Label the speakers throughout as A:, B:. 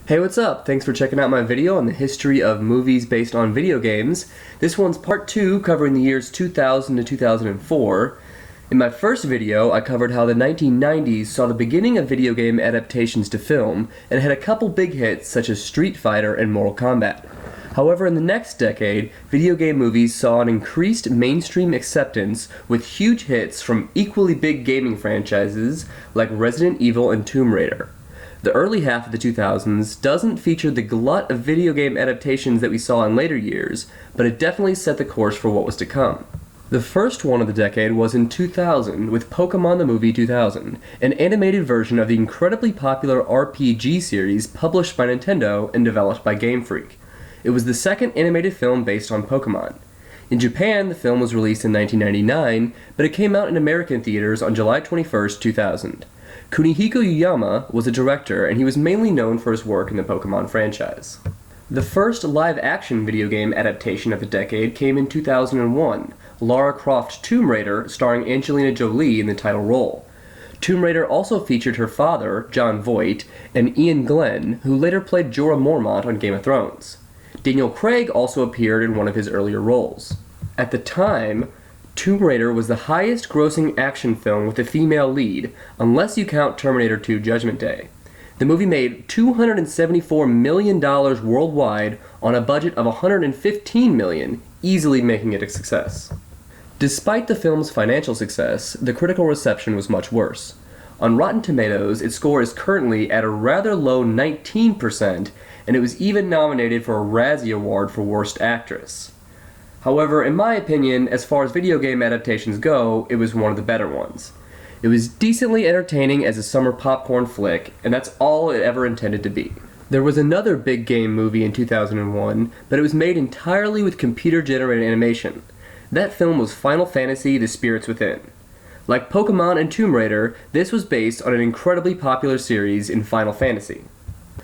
A: Hey, what's up? Thanks for checking out my video on the history of movies based on video games. This one's part 2, covering the years 2000 to 2004. In my first video, I covered how the 1990s saw the beginning of video game adaptations to film, and had a couple big hits such as Street Fighter and Mortal Kombat. However, in the next decade, video game movies saw an increased mainstream acceptance with huge hits from equally big gaming franchises like Resident Evil and Tomb Raider. The early half of the 2000s doesn't feature the glut of video game adaptations that we saw in later years, but it definitely set the course for what was to come. The first one of the decade was in 2000 with Pokémon the Movie 2000, an animated version of the incredibly popular RPG series published by Nintendo and developed by Game Freak. It was the second animated film based on Pokémon. In Japan, the film was released in 1999, but it came out in American theaters on July 21, 2000. Kunihiko Yuyama was a director, and he was mainly known for his work in the Pokémon franchise. The first live-action video game adaptation of the decade came in 2001, Lara Croft Tomb Raider, starring Angelina Jolie in the title role. Tomb Raider also featured her father, Jon Voight, and Ian Glenn, who later played Jorah Mormont on Game of Thrones. Daniel Craig also appeared in one of his earlier roles. At the time, Tomb Raider was the highest grossing action film with a female lead, unless you count Terminator 2 Judgment Day. The movie made $274 million worldwide on a budget of $115 million, easily making it a success. Despite the film's financial success, the critical reception was much worse. On Rotten Tomatoes, its score is currently at a rather low 19%, and it was even nominated for a Razzie Award for Worst Actress. However, in my opinion, as far as video game adaptations go, it was one of the better ones. It was decently entertaining as a summer popcorn flick, and that's all it ever intended to be. There was another big game movie in 2001, but it was made entirely with computer-generated animation. That film was Final Fantasy: The Spirits Within. Like Pokémon and Tomb Raider, this was based on an incredibly popular series in Final Fantasy.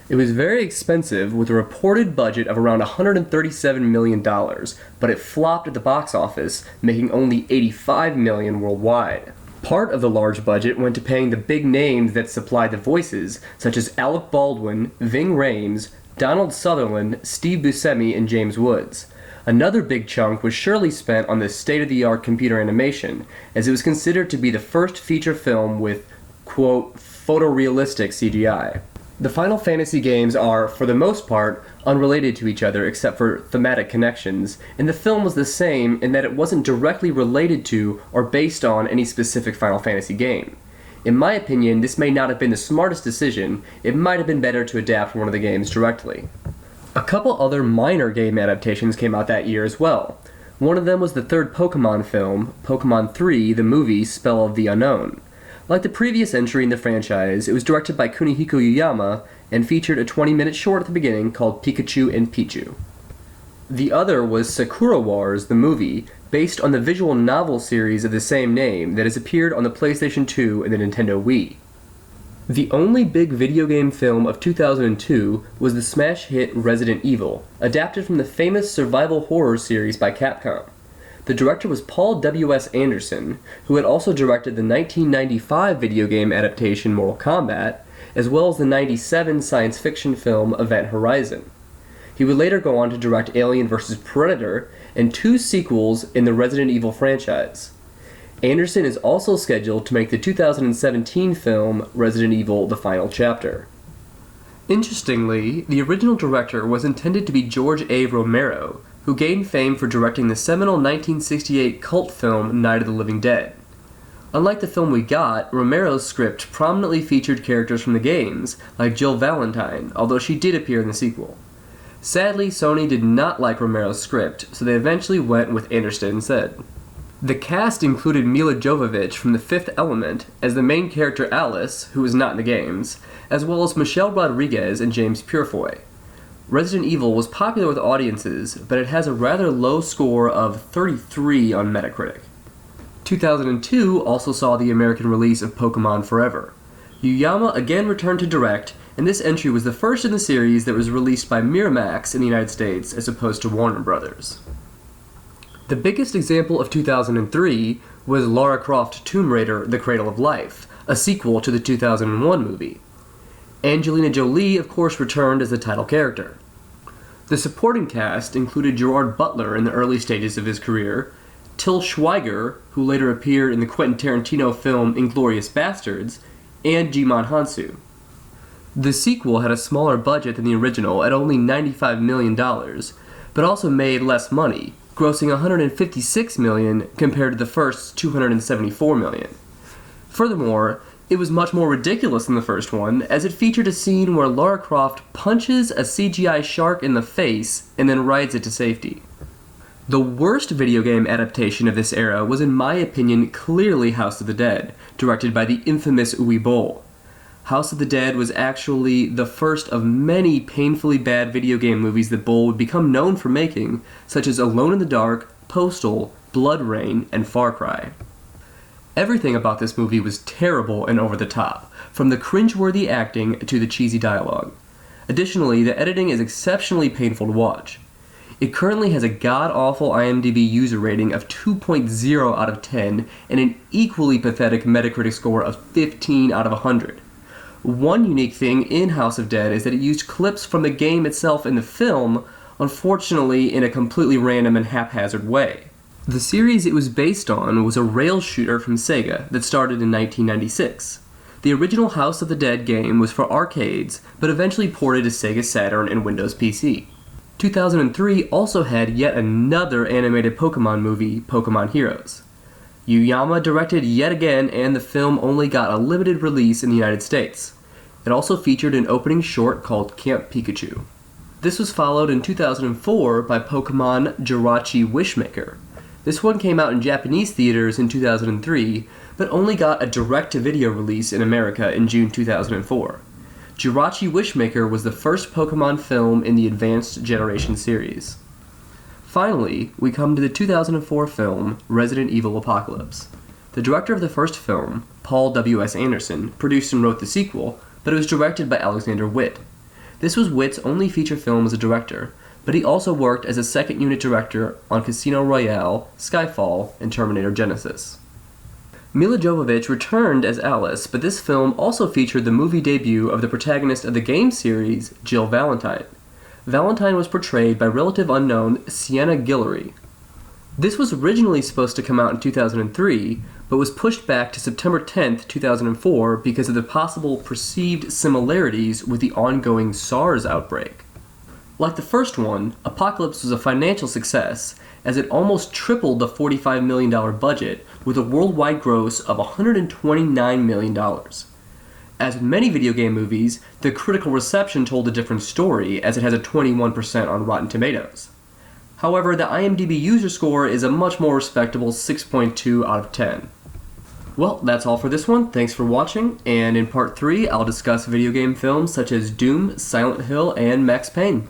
A: It was very expensive, with a reported budget of around $137 million, but it flopped at the box office, making only $85 million worldwide. Part of the large budget went to paying the big names that supplied the voices, such as Alec Baldwin, Ving Rhames, Donald Sutherland, Steve Buscemi, and James Woods. Another big chunk was surely spent on the state-of-the-art computer animation, as it was considered to be the first feature film with, quote, photorealistic CGI. The Final Fantasy games are, for the most part, unrelated to each other except for thematic connections, and the film was the same in that it wasn't directly related to or based on any specific Final Fantasy game. In my opinion, this may not have been the smartest decision. It might have been better to adapt one of the games directly. A couple other minor game adaptations came out that year as well. One of them was the third Pokémon film, Pokémon 3, the movie Spell of the Unknown. Like the previous entry in the franchise, it was directed by Kunihiko Yuyama and featured a 20-minute short at the beginning called Pikachu and Pichu. The other was Sakura Wars, the movie, based on the visual novel series of the same name that has appeared on the PlayStation 2 and the Nintendo Wii. The only big video game film of 2002 was the smash hit Resident Evil, adapted from the famous survival horror series by Capcom. The director was Paul W.S. Anderson, who had also directed the 1995 video game adaptation Mortal Kombat, as well as the 1997 science fiction film Event Horizon. He would later go on to direct Alien vs. Predator and 2 sequels in the Resident Evil franchise. Anderson is also scheduled to make the 2017 film Resident Evil: The Final Chapter. Interestingly, the original director was intended to be George A. Romero, who gained fame for directing the seminal 1968 cult film Night of the Living Dead. Unlike the film we got, Romero's script prominently featured characters from the games, like Jill Valentine, although she did appear in the sequel. Sadly, Sony did not like Romero's script, so they eventually went with Anderson instead. The cast included Mila Jovovich from The Fifth Element as the main character Alice, who was not in the games, as well as Michelle Rodriguez and James Purefoy. Resident Evil was popular with audiences, but it has a rather low score of 33 on Metacritic. 2002 also saw the American release of Pokémon Forever. Yuyama again returned to direct, and this entry was the first in the series that was released by Miramax in the United States as opposed to Warner Brothers. The biggest example of 2003 was Lara Croft Tomb Raider: The Cradle of Life, a sequel to the 2001 movie. Angelina Jolie, of course, returned as the title character. The supporting cast included Gerard Butler in the early stages of his career, Till Schweiger, who later appeared in the Quentin Tarantino film *Inglourious Basterds*, and Djimon Hounsou. The sequel had a smaller budget than the original at only $95 million, but also made less money, grossing $156 million compared to the first's $274 million. Furthermore, it was much more ridiculous than the first one, as it featured a scene where Lara Croft punches a CGI shark in the face and then rides it to safety. The worst video game adaptation of this era was, in my opinion, clearly House of the Dead, directed by the infamous Uwe Boll. House of the Dead was actually the first of many painfully bad video game movies that Boll would become known for making, such as Alone in the Dark, Postal, Blood Rain, and Far Cry. Everything about this movie was terrible and over the top, from the cringeworthy acting to the cheesy dialogue. Additionally, the editing is exceptionally painful to watch. It currently has a god-awful IMDb user rating of 2.0 out of 10 and an equally pathetic Metacritic score of 15 out of 100. One unique thing in House of Dead is that it used clips from the game itself in the film, unfortunately in a completely random and haphazard way. The series it was based on was a rail shooter from Sega that started in 1996. The original House of the Dead game was for arcades, but eventually ported to Sega Saturn and Windows PC. 2003 also had yet another animated Pokemon movie, Pokemon Heroes. Yuyama directed yet again, and the film only got a limited release in the United States. It also featured an opening short called Camp Pikachu. This was followed in 2004 by Pokemon Jirachi Wishmaker. This one came out in Japanese theaters in 2003, but only got a direct-to-video release in America in June 2004. Jirachi Wishmaker was the first Pokemon film in the Advanced Generation series. Finally, we come to the 2004 film Resident Evil Apocalypse. The director of the first film, Paul W.S. Anderson, produced and wrote the sequel, but it was directed by Alexander Witt. This was Witt's only feature film as a director, but he also worked as a second-unit director on Casino Royale, Skyfall, and Terminator Genisys. Milla Jovovich returned as Alice, but this film also featured the movie debut of the protagonist of the game series, Jill Valentine. Valentine was portrayed by relative unknown Sienna Guillory. This was originally supposed to come out in 2003, but was pushed back to September 10, 2004 because of the possible perceived similarities with the ongoing SARS outbreak. Like the first one, Apocalypse was a financial success, as it almost tripled the $45 million budget with a worldwide gross of $129 million. As with many video game movies, the critical reception told a different story, as it has a 21% on Rotten Tomatoes. However, the IMDb user score is a much more respectable 6.2 out of 10. Well, that's all for this one. Thanks for watching, and in part 3, I'll discuss video game films such as Doom, Silent Hill, and Max Payne.